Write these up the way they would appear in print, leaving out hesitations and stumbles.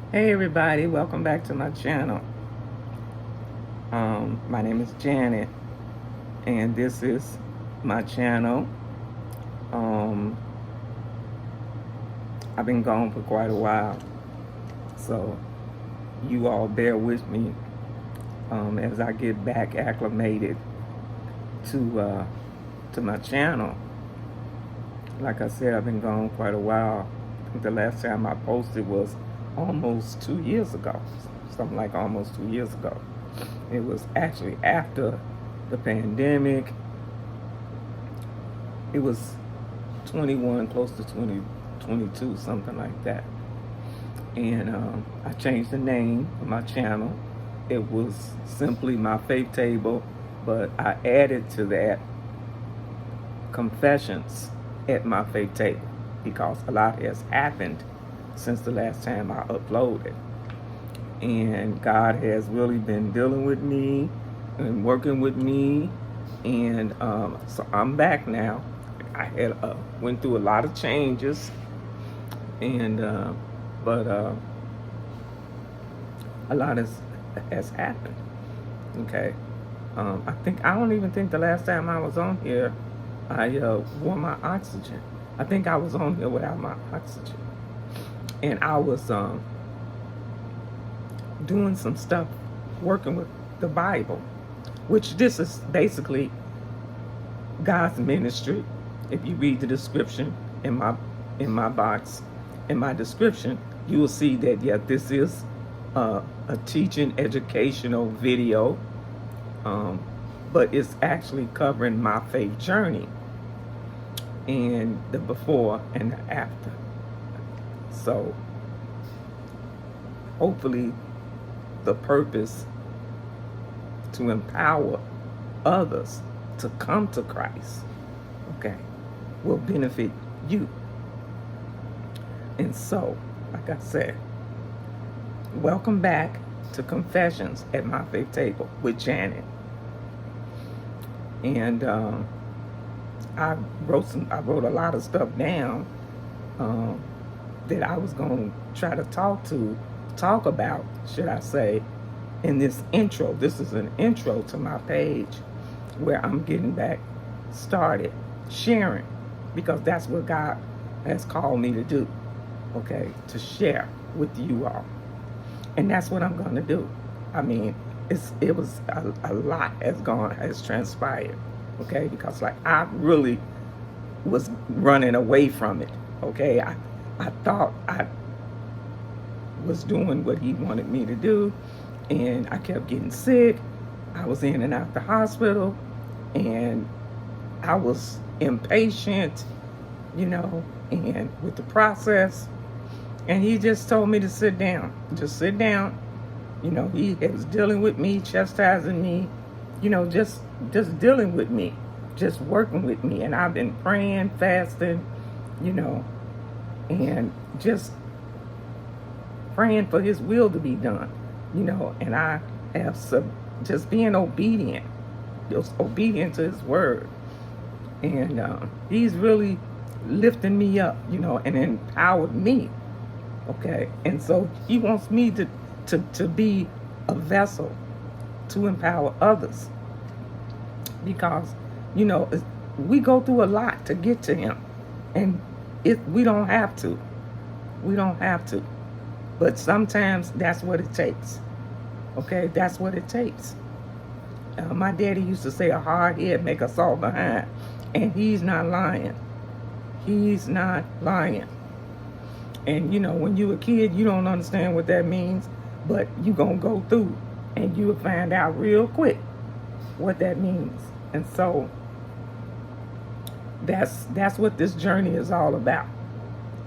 Hey everybody, welcome back to my channel. My name is Janet, and this is my channel. Um, I've been gone for quite a while, so you all bear with me as I get back acclimated to my channel. Like I said, I've been gone quite a while. I think the last time I posted was almost 2 years ago, something like almost 2 years ago. It was actually after the pandemic. It was 21, close to 20, 22, something like that. And I changed the name of my channel. It was simply My Faith Table, but I added to that Confessions at My Faith Table because a lot has happened since the last time I uploaded. And God has really been dealing with me and working with me. And so I'm back now. I had went through a lot of changes, and but a lot has happened. Okay, I don't even think the last time I was on here, I wore my oxygen. I think I was on here without my oxygen, and I was doing some stuff, working with the Bible, which this is basically God's ministry. If you read the description in my box, in my description, you will see that this is a teaching educational video, but it's actually covering my faith journey and the before and the after. So hopefully the purpose to empower others to come to Christ, okay, will benefit you. And so, like I said, welcome back to Confessions at My Faith Table with Janet. And I wrote a lot of stuff down that I was going to try to talk about, should I say, in this intro. This is an intro to my page where I'm getting back started sharing, because that's what God has called me to do, okay, to share with you all. And that's what I'm going to do. I mean, it was a lot has transpired, okay, because like I really was running away from it, okay. I thought I was doing what he wanted me to do, and I kept getting sick. I was in and out the hospital, and I was impatient, and with the process. And he just told me to sit down. Just sit down. He was dealing with me, chastising me, just dealing with me, just working with me. And I've been praying, fasting, and just praying for his will to be done, and I have just being obedient, just obedient to his word. And he's really lifting me up, and empowered me. Okay, and so he wants me to be a vessel to empower others, because we go through a lot to get to him, and we don't have to, but sometimes that's what it takes. Okay, that's what it takes. My daddy used to say, a hard head make us all behind, and he's not lying. He's not lying. And when you're a kid, you don't understand what that means, but you're going to go through and you'll find out real quick what that means. And so that's what this journey is all about.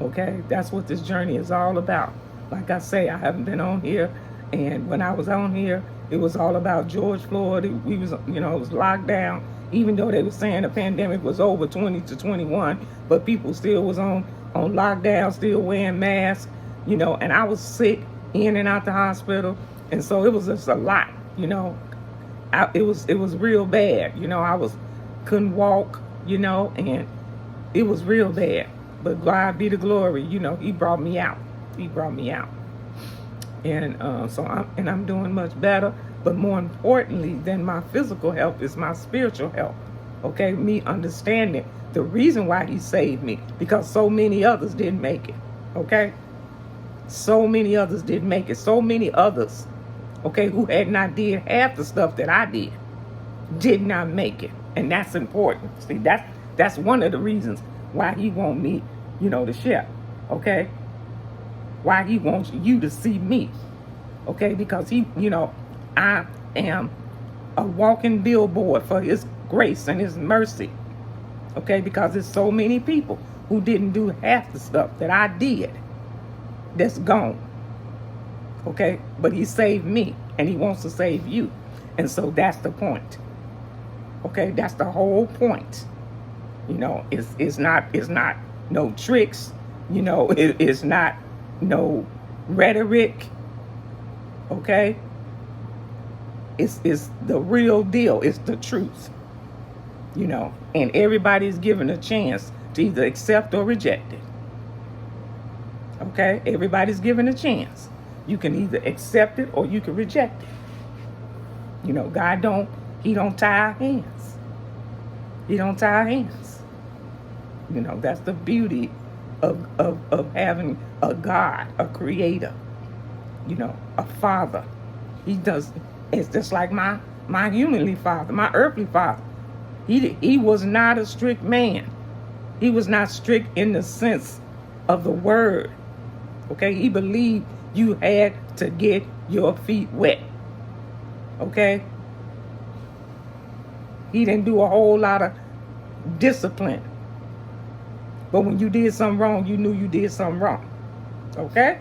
Okay? That's what this journey is all about. Like I say, I haven't been on here, and when I was on here, it was all about George Floyd. We was, it was locked down, even though they were saying the pandemic was over 20 to 21, but people still was on lockdown, still wearing masks, and I was sick, in and out the hospital. And so it was just a lot, it was real bad. Couldn't walk, and it was real bad. But God be the glory, he brought me out. He brought me out. And I'm doing much better. But more importantly than my physical health is my spiritual health. Okay, me understanding the reason why he saved me, because so many others didn't make it. Okay, so many others didn't make it. So many others, okay, who had not did half the stuff that I did not make it. And that's important. See, that's one of the reasons why he want me, to share. Okay, why he wants you to see me. Okay, because I am a walking billboard for his grace and his mercy. Okay, because there's so many people who didn't do half the stuff that I did that's gone. Okay, but he saved me and he wants to save you. And so that's the point. Okay, that's the whole point. It's not no tricks, it's not no rhetoric. Okay, it's the real deal. It's the truth. And everybody's given a chance to either accept or reject it. Okay, everybody's given a chance. You can either accept it or you can reject it. God don't tie our hands. He don't tie our hands. That's the beauty of having a God, a creator, a father. He does. It's just like my humanly father, my earthly father. He was not a strict man. He was not strict in the sense of the word. Okay, he believed you had to get your feet wet. Okay, he didn't do a whole lot of discipline. But when you did something wrong, you knew you did something wrong. Okay,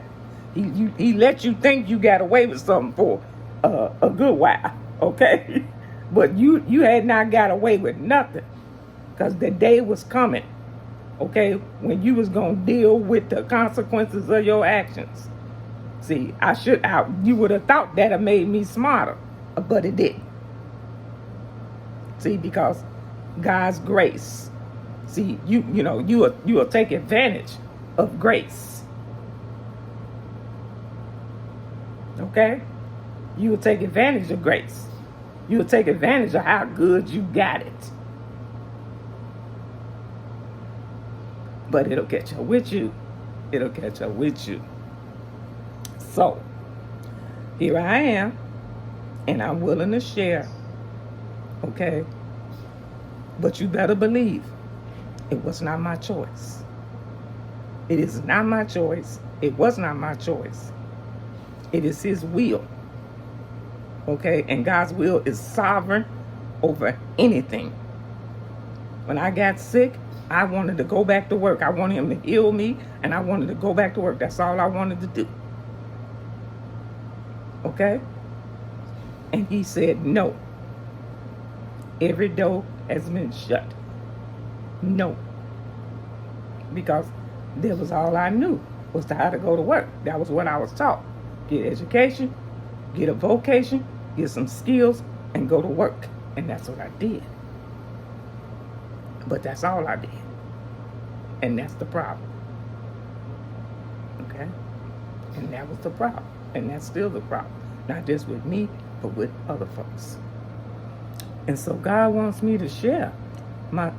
he let you think you got away with something for a good while. Okay, but you had not got away with nothing, because the day was coming. Okay, when you was gonna deal with the consequences of your actions. See, you would have thought that it made me smarter, but it didn't. See, because God's grace. See, you will take advantage of grace. Okay, you will take advantage of grace. You will take advantage of how good you got it. But it'll catch up with you. It'll catch up with you. So, here I am, and I'm willing to share. Okay? But you better believe it was not my choice. It is not my choice. It was not my choice. It is his will. Okay? And God's will is sovereign over anything. When I got sick, I wanted to go back to work. I wanted him to heal me, and I wanted to go back to work. That's all I wanted to do. Okay? And he said no. Every door has been shut. No. Because that was all I knew, was how to go to work. That was what I was taught. Get education, get a vocation, get some skills, and go to work. And that's what I did. But that's all I did. And that's the problem. Okay? And that was the problem. And that's still the problem. Not just with me, but with other folks. And so God wants me to share my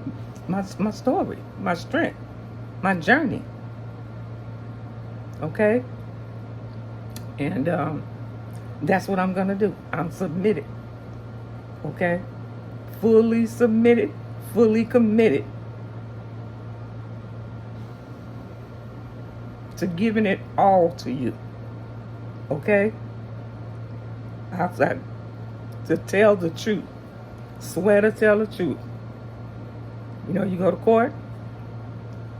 story, my strength, my journey. Okay? And that's what I'm going to do. I'm submitted. Okay? Fully submitted, fully committed to giving it all to you. Okay? Outside to tell the truth. Swear to tell the truth. You go to court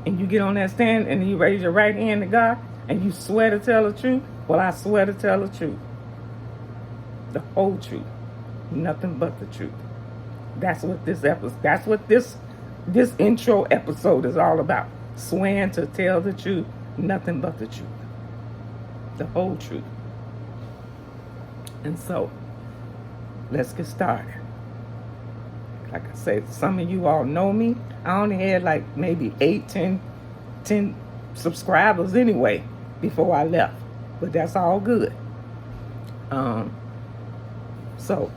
and you get on that stand and you raise your right hand to God and you swear to tell the truth. Well, I swear to tell the truth. The whole truth. Nothing but the truth. That's what this intro episode is all about. Swearing to tell the truth. Nothing but the truth. The whole truth. And so, let's get started. Like I said, some of you all know me. I only had like maybe 10 subscribers anyway before I left. But that's all good. Um, so,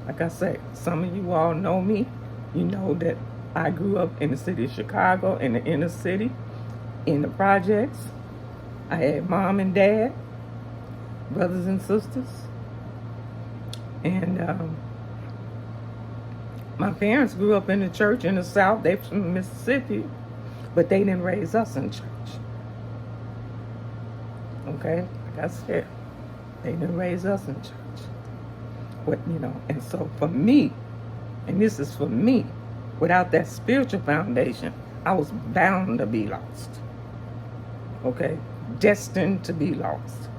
like I say, some of you all know me. You know that I grew up in the city of Chicago, in the inner city, in the projects. I had mom and dad, brothers and sisters. And my parents grew up in the church in the South. They're from Mississippi, but they didn't raise us in church. Okay? Like I said, they didn't raise us in church. What, and so for me, and this is for me, without that spiritual foundation, I was bound to be lost. Okay? Destined to be lost.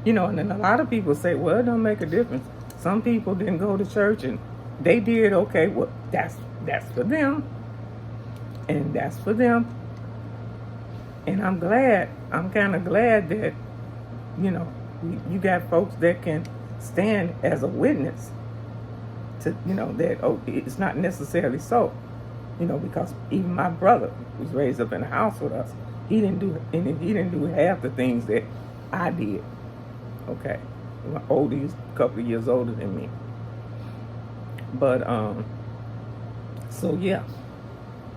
And then a lot of people say, well, it don't make a difference. Some people didn't go to church and they did okay. Well, that's for them. And that's for them. And I'm kind of glad that, you got folks that can stand as a witness to, that, it's not necessarily so. Because even my brother was raised up in the house with us. He didn't do half the things that I did. Okay, he's a couple of years older than me. But so yeah.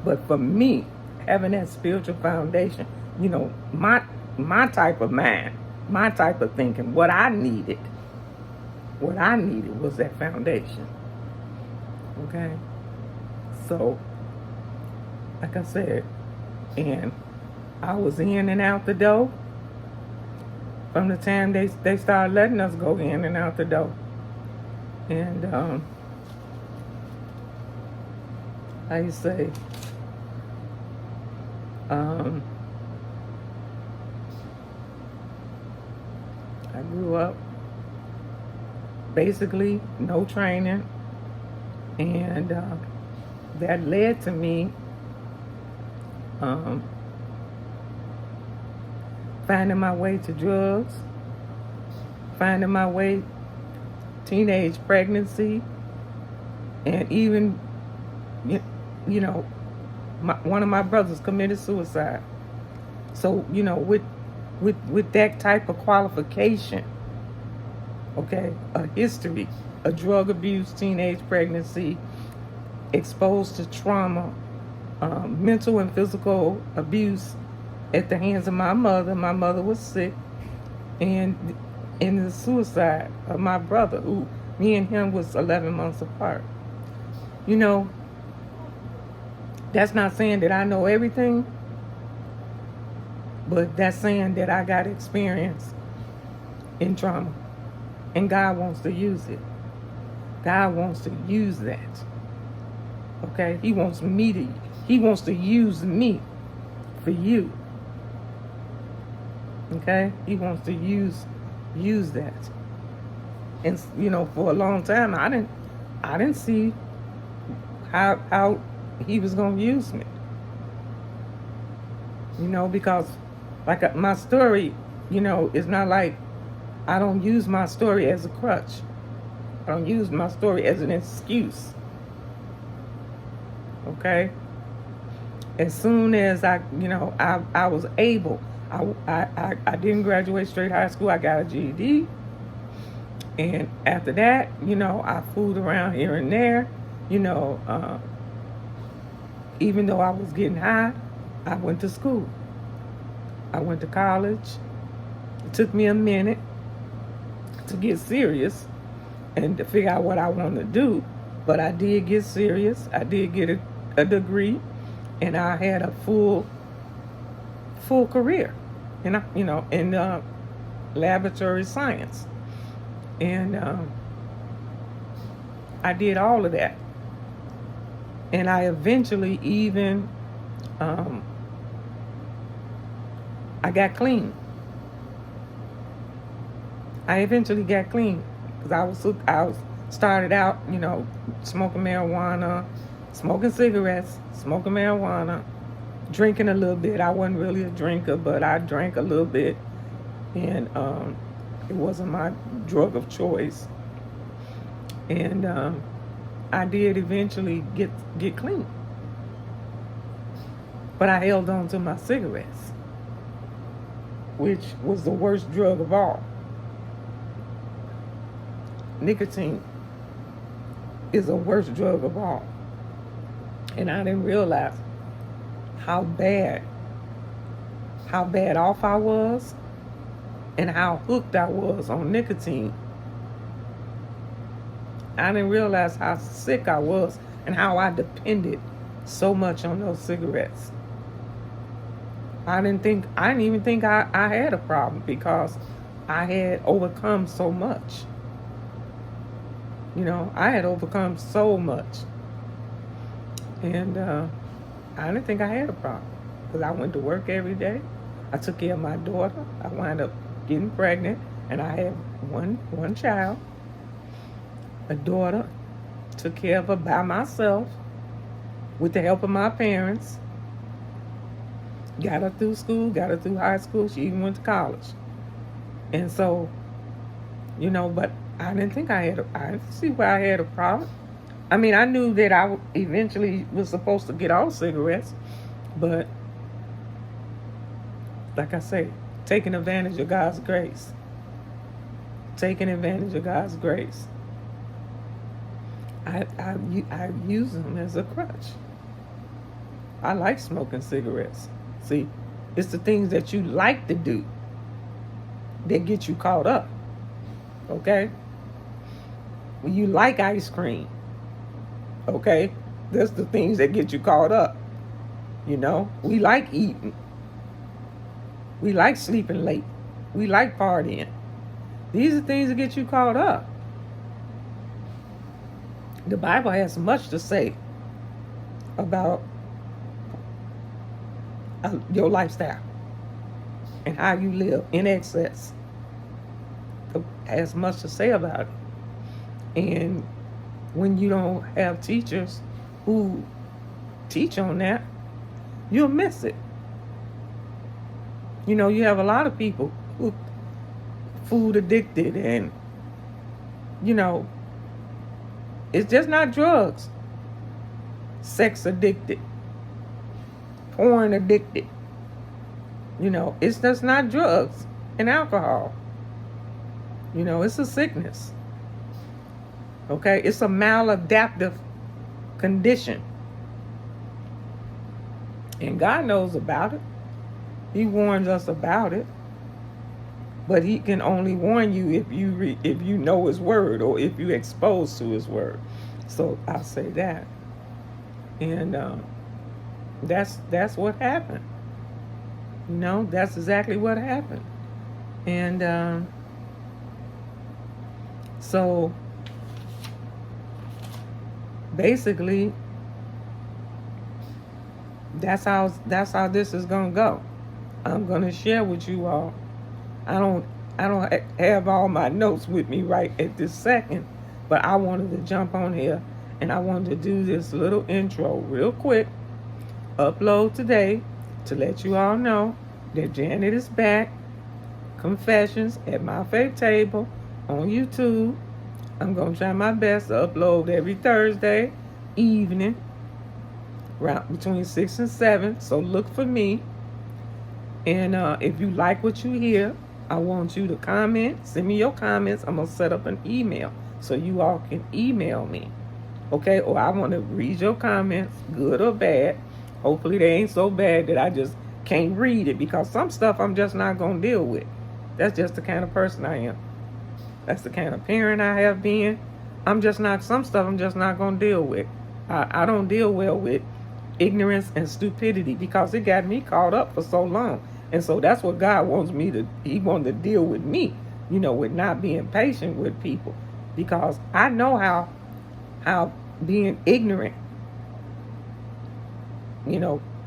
But for me, having that spiritual foundation, my type of mind, my type of thinking, what I needed was that foundation. Okay, so like I said, and I was in and out the door. From the time they started letting us go in and out the door. And how you say, I grew up basically no training, and that led to me finding my way to drugs, finding my way teenage pregnancy, and even, one of my brothers committed suicide. So, with that type of qualification, okay, a history, a drug abuse, teenage pregnancy, exposed to trauma, mental and physical abuse at the hands of my mother. My mother was sick, and in the suicide of my brother, who me and him was 11 months apart. That's not saying that I know everything, but that's saying that I got experience in trauma, and God wants to use it. God wants to use that. Okay? He wants to use me for you. Okay, he wants to use that, and for a long time I didn't see how he was gonna use me. Because like my story, it's not like I don't use my story as a crutch. I don't use my story as an excuse. Okay. As soon as I was able. I didn't graduate straight high school. I got a GED. And after that, I fooled around here and there. Even though I was getting high, I went to school. I went to college. It took me a minute to get serious and to figure out what I wanted to do. But I did get serious. I did get a degree. And I had a full career, in laboratory science. And I did all of that. And I eventually even, I got clean. I eventually got clean because I started out, smoking marijuana, smoking cigarettes, smoking marijuana, drinking a little bit. I wasn't really a drinker, but I drank a little bit, and it wasn't my drug of choice. And I did eventually get clean, but I held on to my cigarettes, which was the worst drug of all. nicotine is the worst drug of all. And I didn't realize how bad off I was and how hooked I was on nicotine. I didn't realize how sick I was and how I depended so much on those cigarettes. I didn't even think I had a problem because I had overcome so much. I had overcome so much. And I didn't think I had a problem because I went to work every day. I took care of my daughter. I wound up getting pregnant, and I had one child, a daughter. Took care of her by myself with the help of my parents. Got her through school, got her through high school. She even went to college. And so, but I didn't think I didn't see where I had a problem. I mean, I knew that I eventually was supposed to get off cigarettes, but like I say, taking advantage of God's grace. Taking advantage of God's grace. I use them as a crutch. I like smoking cigarettes. See, it's the things that you like to do that get you caught up. Okay? When you like ice cream, okay? That's the things that get you caught up. We like eating. We like sleeping late. We like partying. These are things that get you caught up. The Bible has much to say about your lifestyle and how you live in excess. It has much to say about it. And when you don't have teachers who teach on that, you'll miss it. You have a lot of people who food addicted and, it's just not drugs. Sex addicted. Porn addicted. It's just not drugs and alcohol. It's a sickness. Okay? It's a maladaptive condition. And God knows about it. He warns us about it. But he can only warn you if you know his word or if you're exposed to his word. So I'll say that. And that's what happened. That's exactly what happened. And so basically that's how this is gonna go. I'm gonna share with you all. I don't have all my notes with me right at this second, but I wanted to jump on here and I wanted to do this little intro real quick, upload today to let you all know that Janet is back. Confessions at My Faith Table on YouTube. I'm going to try my best to upload every Thursday evening around between 6 and 7, so look for me. And if you like what you hear, I want you to comment. Send me your comments. I'm going to set up an email so you all can email me. Okay? Or I want to read your comments, good or bad. Hopefully they ain't so bad that I just can't read it, because some stuff I'm just not going to deal with. That's just the kind of person I am. That's the kind of parent I have been. Some stuff I'm just not going to deal with. I don't deal well with ignorance and stupidity because it got me caught up for so long. And so that's what God wants me to, he wanted to deal with me, with not being patient with people. Because I know how being ignorant,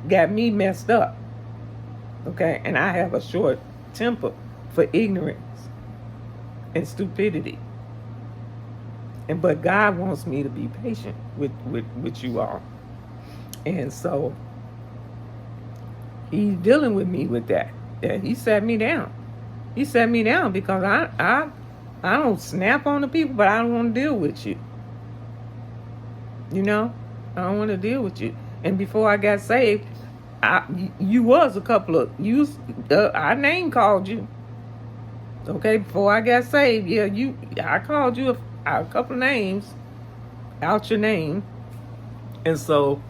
got me messed up. Okay? And I have a short temper for ignorance and stupidity. But God wants me to be patient with you all. And so he's dealing with me with that. He sat me down. He sat me down because I don't snap on the people, but I don't want to deal with you. I don't want to deal with you. And before I got saved, you was a couple of I name called you. Okay, before I got saved, I called you. a couple of names out your name. And so,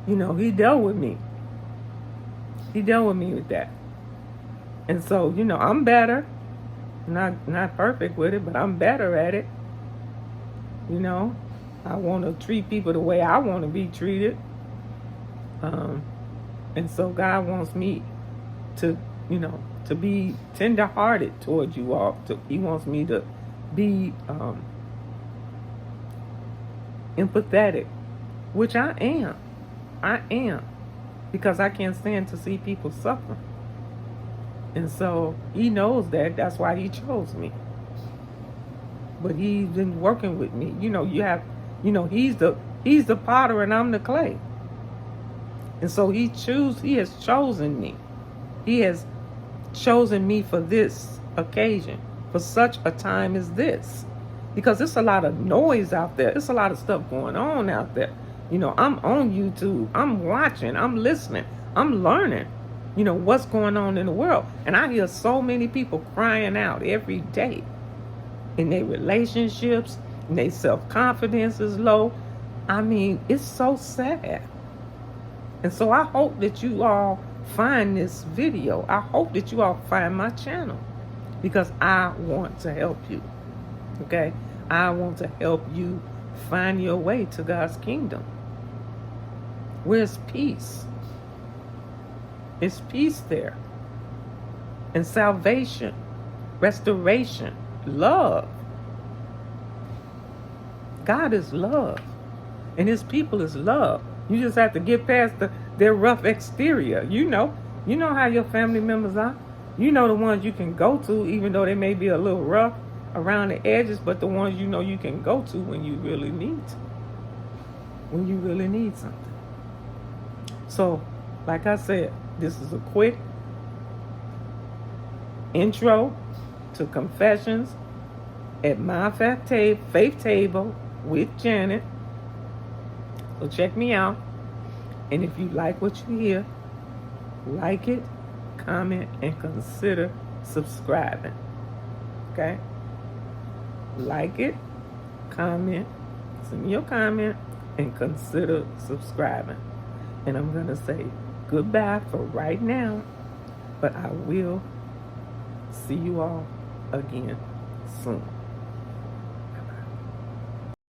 you know, he dealt with me. He dealt with me with that. And so, you know, I'm better. Not perfect with it, but I'm better at it. You know, I want to treat people the way I want to be treated. And so God wants me to, you know, to be tender-hearted towards you all. He wants me to be empathetic, which I am. I am. Because I can't stand to see people suffer. And so he knows that. That's why he chose me. But he's been working with me. You know, he's the potter and I'm the clay. And so he has chosen me. He has chosen me for this occasion, for such a time as this. Because there's a lot of noise out there. There's a lot of stuff going on out there. You know, I'm on YouTube. I'm watching. I'm listening. I'm learning, you know, what's going on in the world. And I hear so many people crying out every day in their relationships, and their self-confidence is low. I mean, it's so sad. And so I hope that you all find this video. I hope that you all find my channel, because I want to help you. Okay? I want to help you find your way to God's kingdom. Where's peace? It's peace there. And salvation, restoration, love. God is love. And his people is love. You just have to get past their rough exterior. You know how your family members are. You know the ones you can go to, even though they may be a little rough around the edges, but the ones you know you can go to when you really need to. When you really need something. So, like I said, this is a quick intro to Confessions at My Faith Table with Janet. So check me out. And if you like what you hear, like it, comment, and consider subscribing. Okay? Like it, comment, send me your comment, and consider subscribing. And I'm going to say goodbye for right now, but I will see you all again soon.